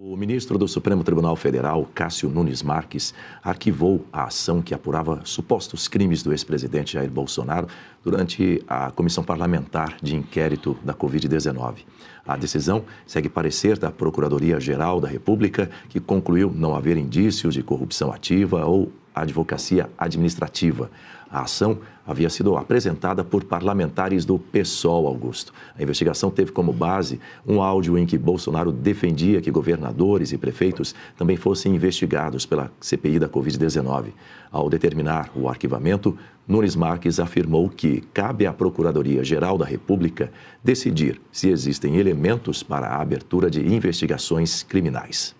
O ministro do Supremo Tribunal Federal, Cássio Nunes Marques, arquivou a ação que apurava supostos crimes do ex-presidente Jair Bolsonaro durante a Comissão Parlamentar de Inquérito da Covid-19. A decisão segue parecer da Procuradoria-Geral da República, que concluiu não haver indícios de corrupção ativa ou advocacia administrativa. A ação havia sido apresentada por parlamentares do PSOL, Augusto. A investigação teve como base um áudio em que Bolsonaro defendia que governadores e prefeitos também fossem investigados pela CPI da Covid-19. Ao determinar o arquivamento, Nunes Marques afirmou que cabe à Procuradoria-Geral da República decidir se existem elementos para a abertura de investigações criminais.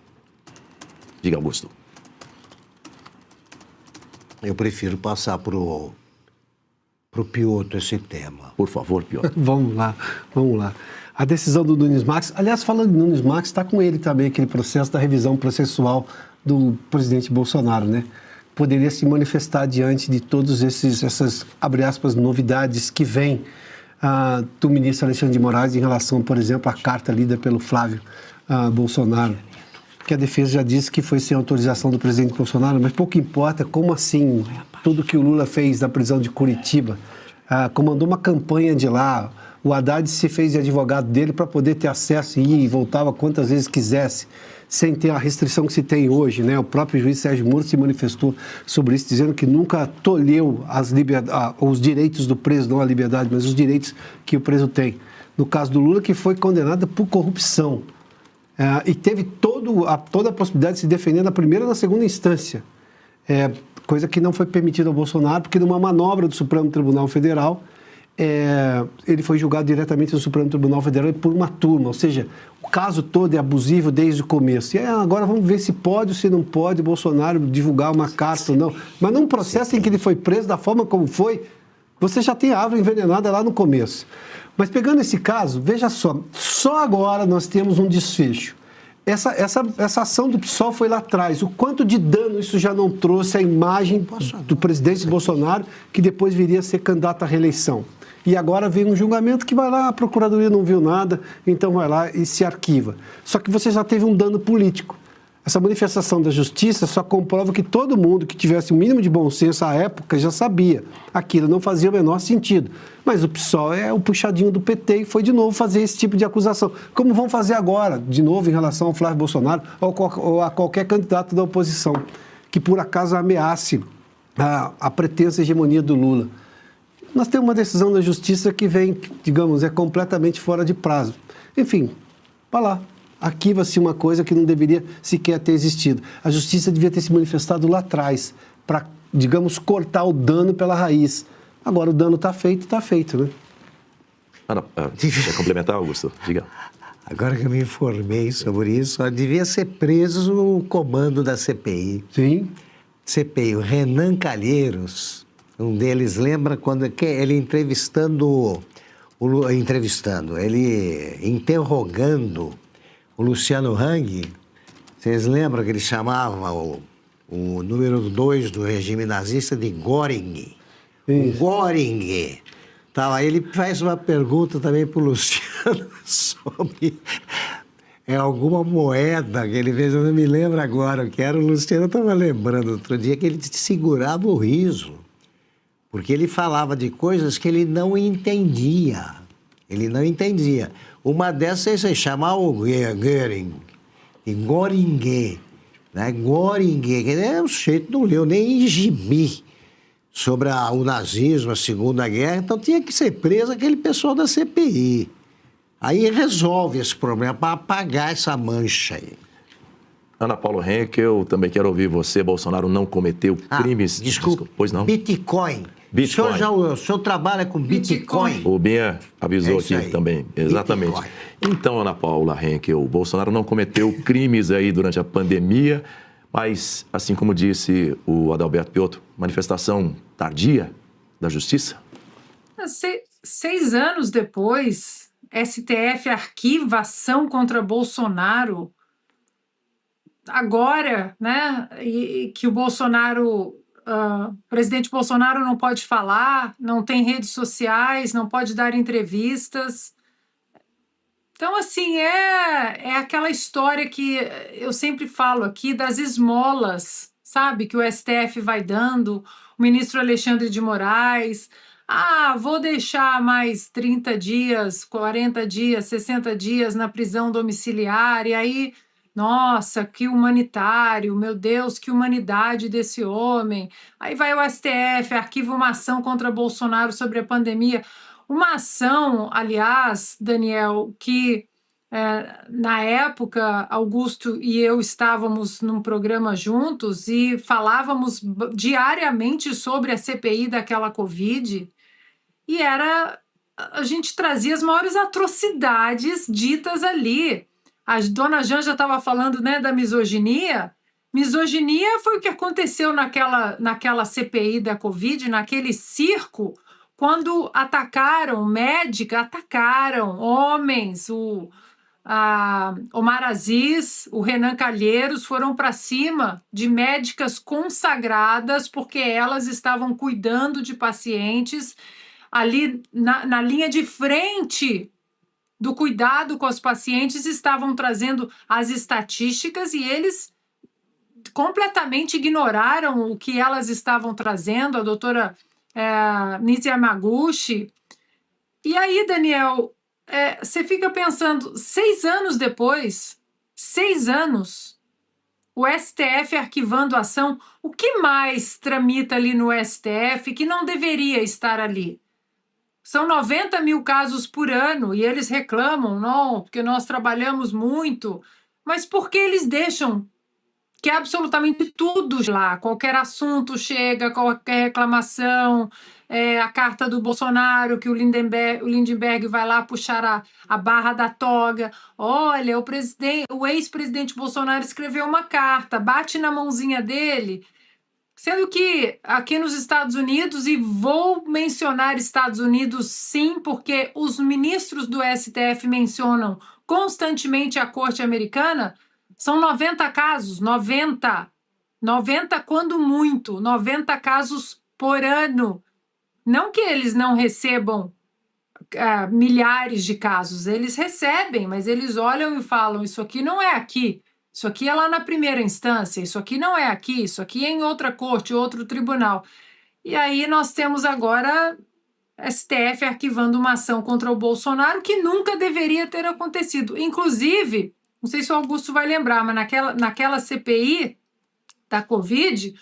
Diga, Augusto. Eu prefiro passar para o Piotr esse tema. Por favor, Piotr. Vamos lá. A decisão do Nunes Marques, aliás, falando de Nunes Marques, está com ele também aquele processo da revisão processual do presidente Bolsonaro, né? Poderia se manifestar diante de todos essas, abre aspas, novidades que vêm do ministro Alexandre de Moraes em relação, por exemplo, à carta lida pelo Flávio Bolsonaro, que a defesa já disse que foi sem autorização do presidente Bolsonaro, mas pouco importa como assim tudo que o Lula fez na prisão de Curitiba, comandou uma campanha de lá, o Haddad se fez de advogado dele para poder ter acesso e ir e voltava quantas vezes quisesse, sem ter a restrição que se tem hoje, né? O próprio juiz Sérgio Moro se manifestou sobre isso, dizendo que nunca tolheu os direitos do preso, não a liberdade, mas os direitos que o preso tem. No caso do Lula, que foi condenado por corrupção. E teve toda a possibilidade de se defender na primeira e na segunda instância, coisa que não foi permitida ao Bolsonaro, porque numa manobra do Supremo Tribunal Federal, ele foi julgado diretamente no Supremo Tribunal Federal por uma turma, ou seja, o caso todo é abusivo desde o começo. E agora vamos ver se pode ou se não pode o Bolsonaro divulgar uma carta ou não. Mas num processo em que ele foi preso da forma como foi, você já tem a árvore envenenada lá no começo. Mas pegando esse caso, veja só agora nós temos um desfecho. Essa ação do PSOL foi lá atrás. O quanto de dano isso já não trouxe à imagem do presidente Bolsonaro, que depois viria a ser candidato à reeleição. E agora vem um julgamento que vai lá, a Procuradoria não viu nada, então vai lá e se arquiva. Só que você já teve um dano político. Essa manifestação da justiça só comprova que todo mundo que tivesse o mínimo de bom senso à época já sabia. Aquilo não fazia o menor sentido. Mas o PSOL é o puxadinho do PT e foi de novo fazer esse tipo de acusação. Como vão fazer agora, de novo, em relação ao Flávio Bolsonaro ou a qualquer candidato da oposição, que por acaso ameace a pretensa hegemonia do Lula. Nós temos uma decisão da justiça que vem, digamos, completamente fora de prazo. Enfim, vai lá. Arquiva-se uma coisa que não deveria sequer ter existido. A justiça devia ter se manifestado lá atrás para, digamos, cortar o dano pela raiz. Agora o dano está feito, né? Quer complementar, Augusto? Diga. Agora que eu me informei sobre isso, devia ser preso o comando da CPI. Sim. CPI, o Renan Calheiros, um deles, lembra quando ele ele interrogando o Luciano Hang, vocês lembram que ele chamava o número 2 do regime nazista de Göring? O Göring. Então, aí ele faz uma pergunta também para o Luciano sobre alguma moeda que ele fez, eu não me lembro agora o que era. O Luciano estava lembrando outro dia que ele segurava o riso, porque ele falava de coisas que ele não entendia. Uma dessas é chamar o Göring, de Göring, né? Göring, que o sujeito não leu nem em gibi sobre o nazismo, a Segunda Guerra, então tinha que ser preso aquele pessoal da CPI. Aí resolve esse problema para apagar essa mancha aí. Ana Paula Henkel, também quero ouvir você. Bolsonaro não cometeu crimes... Desculpa, pois não? Bitcoin. O senhor trabalha com Bitcoin? O Binha avisou aqui aí. Também, exatamente. Bitcoin. Então, Ana Paula Henkel, o Bolsonaro não cometeu crimes aí durante a pandemia, mas, assim como disse o Adalberto Piotr, manifestação tardia da justiça? 6 anos depois, STF arquiva ação contra Bolsonaro. Agora, né, e que o Bolsonaro... O presidente Bolsonaro não pode falar, não tem redes sociais, não pode dar entrevistas. Então, assim, é aquela história que eu sempre falo aqui das esmolas, sabe? Que o STF vai dando, o ministro Alexandre de Moraes. Ah, vou deixar mais 30 dias, 40 dias, 60 dias na prisão domiciliar, e aí, nossa, que humanitário, meu Deus, que humanidade desse homem. Aí vai o STF, arquiva uma ação contra Bolsonaro sobre a pandemia. Uma ação, aliás, Daniel, que na época Augusto e eu estávamos num programa juntos e falávamos diariamente sobre a CPI daquela Covid, e a gente trazia as maiores atrocidades ditas ali. A dona Janja estava falando, né, da misoginia. Misoginia foi o que aconteceu naquela CPI da Covid, naquele circo, quando atacaram homens, a Omar Aziz, o Renan Calheiros foram para cima de médicas consagradas porque elas estavam cuidando de pacientes ali na linha de frente do cuidado com os pacientes, estavam trazendo as estatísticas e eles completamente ignoraram o que elas estavam trazendo, a doutora Nise Yamaguchi. E aí, Daniel, você fica pensando, 6 anos depois, 6 anos, o STF arquivando a ação, o que mais tramita ali no STF que não deveria estar ali? São 90 mil casos por ano e eles reclamam, não, porque nós trabalhamos muito, mas por que eles deixam que absolutamente tudo lá, qualquer assunto chega, qualquer reclamação, a carta do Bolsonaro, que o Lindenberg vai lá puxar a barra da toga. Olha, o ex-presidente Bolsonaro escreveu uma carta, bate na mãozinha dele, sendo que aqui nos Estados Unidos, e vou mencionar Estados Unidos sim, porque os ministros do STF mencionam constantemente a Corte Americana, são 90 casos, 90 quando muito, 90 casos por ano. Não que eles não recebam milhares de casos, eles recebem, mas eles olham e falam, isso aqui não é aqui, isso aqui é lá na primeira instância, isso aqui não é aqui, isso aqui é em outra corte, outro tribunal. E aí nós temos agora STF arquivando uma ação contra o Bolsonaro que nunca deveria ter acontecido. Inclusive, não sei se o Augusto vai lembrar, mas naquela CPI da Covid,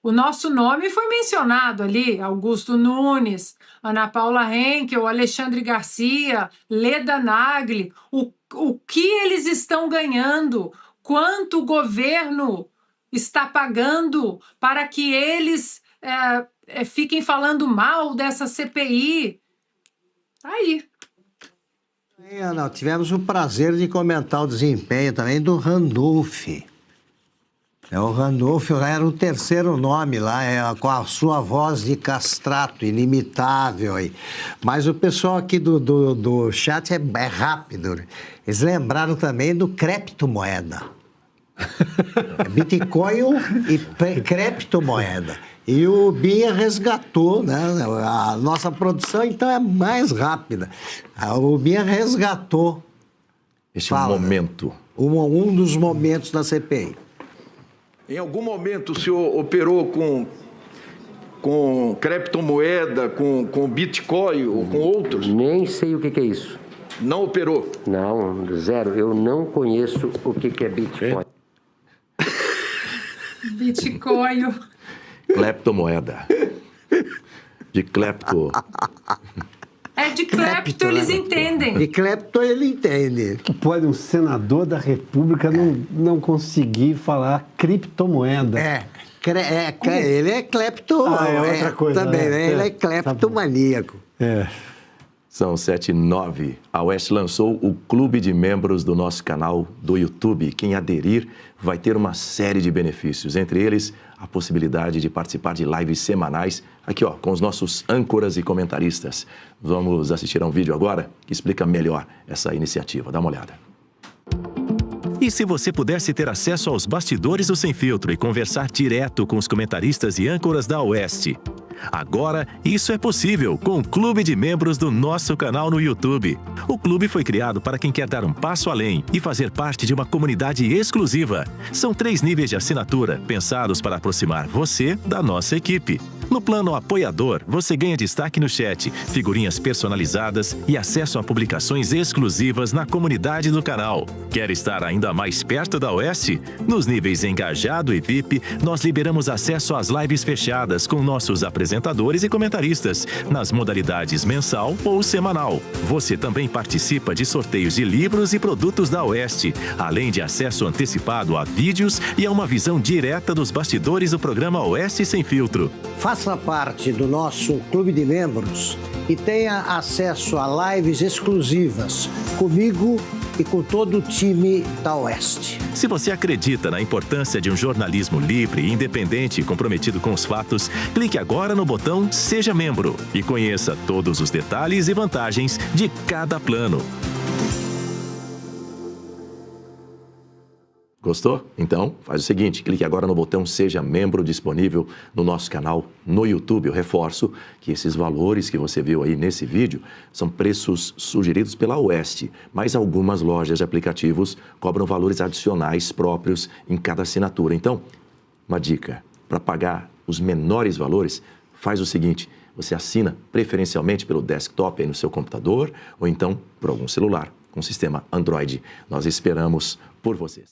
o nosso nome foi mencionado ali, Augusto Nunes, Ana Paula Henkel, Alexandre Garcia, Leda Nagli, o que eles estão ganhando, quanto o governo está pagando para que eles fiquem falando mal dessa CPI. Aí. Nós tivemos o prazer de comentar o desempenho também do Randolph. O Randolph era o terceiro nome lá, com a sua voz de castrato, inimitável. Mas o pessoal aqui do chat é rápido. Eles lembraram também do criptomoeda. Bitcoin e criptomoeda. E o Binha resgatou, né? A nossa produção, então, é mais rápida. O Binha resgatou. Esse momento. Um dos momentos da CPI. Em algum momento o senhor operou com criptomoeda, com Bitcoin ou com outros? Nem sei o que é isso. Não operou? Não, zero. Eu não conheço o que é Bitcoin. Bitcoin. Cleptomoeda. De clepto. De clepto eles entendem. De clepto ele entende. Que pode um senador da República não conseguir falar criptomoeda? Ele é clepto. É outra coisa. Também, né? Ele é cleptomaníaco. São 7h09. A Oeste lançou o clube de membros do nosso canal do YouTube. Quem aderir vai ter uma série de benefícios, entre eles a possibilidade de participar de lives semanais, aqui com os nossos âncoras e comentaristas. Vamos assistir a um vídeo agora que explica melhor essa iniciativa. Dá uma olhada. E se você pudesse ter acesso aos bastidores do Sem Filtro e conversar direto com os comentaristas e âncoras da Oeste? Agora, isso é possível com o Clube de Membros do nosso canal no YouTube. O clube foi criado para quem quer dar um passo além e fazer parte de uma comunidade exclusiva. São 3 níveis de assinatura, pensados para aproximar você da nossa equipe. No plano apoiador, você ganha destaque no chat, figurinhas personalizadas e acesso a publicações exclusivas na comunidade do canal. Quer estar ainda mais perto da Oeste? Nos níveis Engajado e VIP, nós liberamos acesso às lives fechadas com nossos apresentadores e comentaristas, nas modalidades mensal ou semanal. Você também participa de sorteios de livros e produtos da Oeste, além de acesso antecipado a vídeos e a uma visão direta dos bastidores do programa Oeste Sem Filtro. Faça parte do nosso clube de membros e tenha acesso a lives exclusivas comigo e com todo o time da Oeste. Se você acredita na importância de um jornalismo livre, independente e comprometido com os fatos, clique agora no botão Seja Membro e conheça todos os detalhes e vantagens de cada plano. Gostou? Então, faz o seguinte, clique agora no botão Seja Membro, disponível no nosso canal no YouTube. Eu reforço que esses valores que você viu aí nesse vídeo são preços sugeridos pela Oeste, mas algumas lojas de aplicativos cobram valores adicionais próprios em cada assinatura. Então, uma dica, para pagar os menores valores, faz o seguinte, você assina preferencialmente pelo desktop aí no seu computador ou então por algum celular com sistema Android. Nós esperamos por vocês.